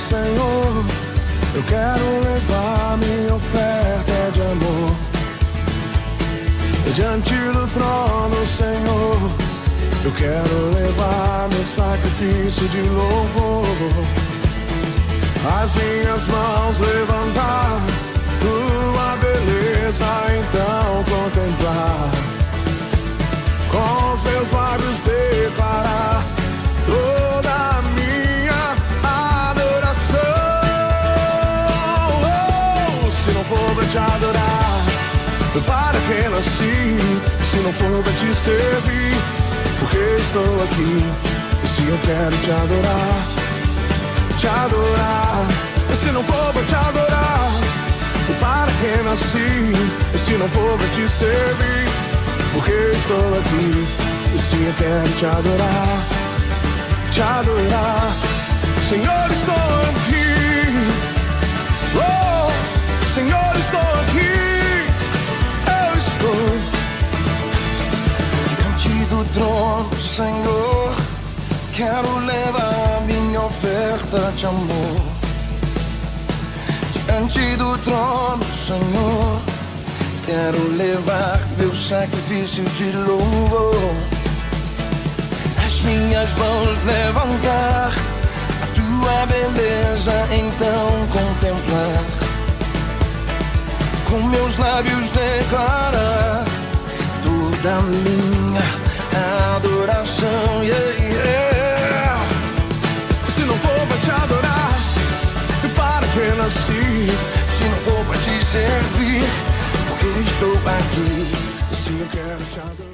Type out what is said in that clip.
Senhor. Eu quero levar minha oferta de amor diante do trono, Senhor. Eu quero levar meu sacrifício de louvor. As minhas mãos levantar, tua beleza então contemplar. Com os meus lábios declarar toda a minha adoração. Oh, se não for pra te adorar, para que nasci? Se não for pra te servir, porque estou aqui? Se eu quero te adorar, te adorar. Se não for pra te adorar, para que nasci? Se não for pra te servir, porque estou aqui? Se eu quero te adorar, te adorar. Senhor, estou aqui. Oh, Senhor, estou aqui. Diante do trono, Senhor, quero levar minha oferta de amor. Diante do trono, Senhor, quero levar meu sacrifício de louvor. As minhas mãos levantar, a tua beleza então contemplar. Com meus lábios declarar toda a minha adoração, yeah, yeah. Se não for pra te adorar, para que nasci? Se não for pra te servir, porque estou aqui? Se eu quero te adorar.